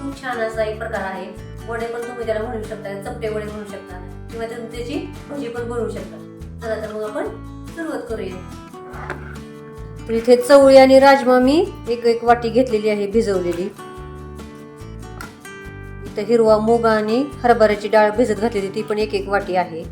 खूप छान असा एक प्रकार आहे. वडे पण तुम्ही त्याला म्हणू शकता, चपटे वडे म्हणू शकता किंवा तुम्ही त्याची भजी पण बनवू शकता. चला तर मग आपण सुरुवात करूया. तर इथे चवळी आणि राजमा मी एक वाटी घेतलेली आहे भिजवलेली. इथे हिरवा मूग आणि हरभऱ्याची डाळ भिजत घातलेली ती पण एक वाटी आहे.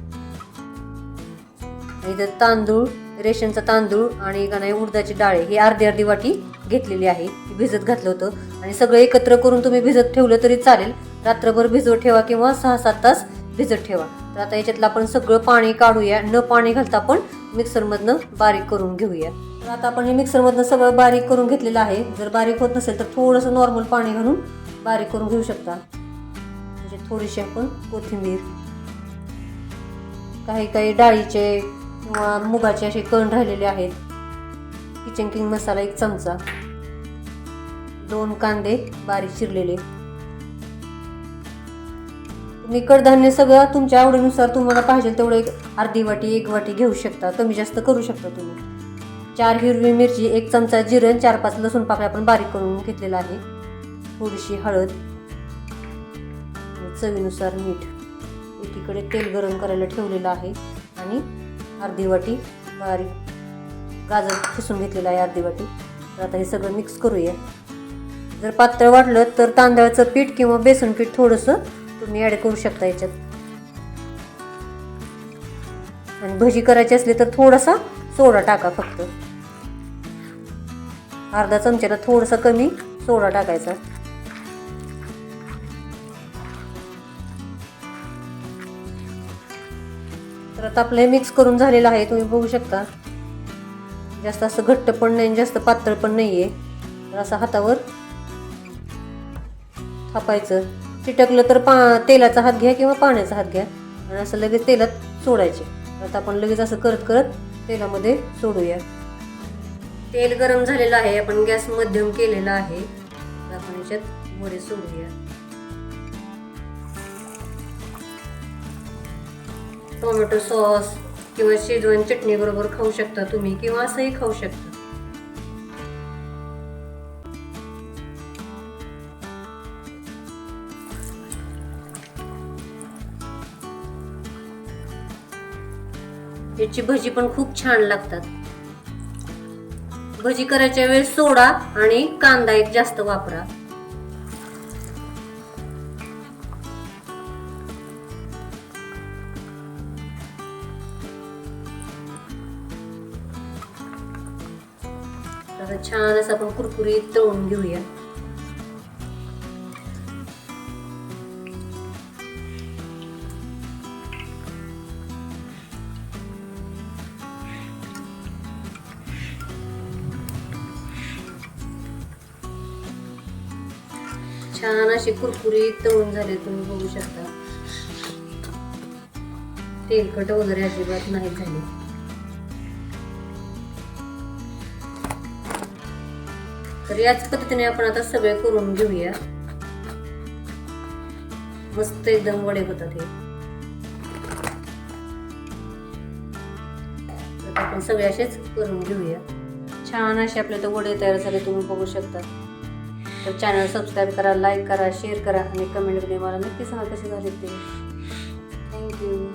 इथे तांदूळ, रेशनचा तांदूळ आणि उडदाची डाळ ही अर्धी वाटी घेतलेली आहे. भिजत घातलं होतं आणि सगळं एकत्र करून तुम्ही भिजत ठेवलं तरी चालेल. रात्रभर भिजवत ठेवा किंवा 6-7 तास भिजत ठेवा. तर आता याच्यातलं आपण सगळं पाणी काढूया. न पाणी घालता आपण मिक्सरमधनं बारीक करून घेऊया. तर आता आपण हे मिक्सरमधनं सगळं बारीक करून घेतलेलं आहे. जर बारीक होत नसेल तर थोडंसं नॉर्मल पाणी घालून बारीक करून घेऊ शकता. म्हणजे थोडीशी आपण कोथिंबीर, काही डाळीचे किंवा मुगाचे असे कण राहिलेले आहेत. किचन किंग मसाला 1 चमचा, 2 कांदे बारीक चिरलेले. तुम्ही कडधान्य सगळं तुमच्या आवडीनुसार तुम्हाला पाहिजे तेवढं अर्धी वाटी 1 वाटी घेऊ शकता. कमी जास्त करू शकता तुम्ही. 4 हिरवी मिरची, 1 चमचा जिरं, 4-5 लसूण पाकळ्या आपण बारीक करून घेतलेला आहे. थोडीशी हळद, चवीनुसार मीठ. एकीकडे तेल गरम करायला ठेवलेलं आहे आणि अर्धी वाटी बारीक गाजर खिसून घेतलेलं आहे अर्धी वाटी. तर आता हे सगळं मिक्स करूया. जर पातळ वाटलं तर तांदळाचं पीठ किंवा बेसन पीठ थोडंसं तुम्ही ॲड करू शकता याच्यात. आणि भजी करायची असली तर थोडासा सोडा टाका. फक्त अर्धा चमच्याला थोडासा कमी सोडा टाकायचा. तर आता आपलं हे मिक्स करून झालेलं आहे. तुम्ही बघू शकता जास्त असं घट्ट पण नाही, जास्त पातळ पण नाहीये. तर असं हातावर थापायचं. चिटकलं तर तेलाचा हात घ्या किंवा पाण्याचा हात घ्या आणि असं लगेच तेलात सोडायचे. आता आपण लगेच असं करत करत तेलामध्ये सोडूया. तेल गरम झालेलं आहे. आपण गॅस मध्यम केलेला आहे. आपण याच्यात वडे सोडूया. टोमॅटो सॉस किंवा शेजवान चटणी बरोबर खाऊ शकता तुम्ही किंवा असंही खाऊ शकता. याची भजी पण खूप छान लागतात. भजी करायच्या वेळेस सोडा आणि कांदा एक जास्त वापरा. छान असं आपण कुरकुरीत तळून घेऊया. छान अशी कुरकुरीत तळून झाले. तुम्ही बघू शकता तेलकट वगैरे अजिबात नाही झाले. तर याच पद्धतीने आपण आता सगळे करून घेऊया. मस्त एकदम वडे होतात हे. आता आपण सगळे असेच करून घेऊया. छान असे आपले वडे तयार झाले. तुम्ही बघू शकता. तर चॅनल सबस्क्राईब करा, लाईक करा, शेअर करा आणि कमेंटमध्ये मला नक्की सांगा कसे झाले ते. थँक्यू.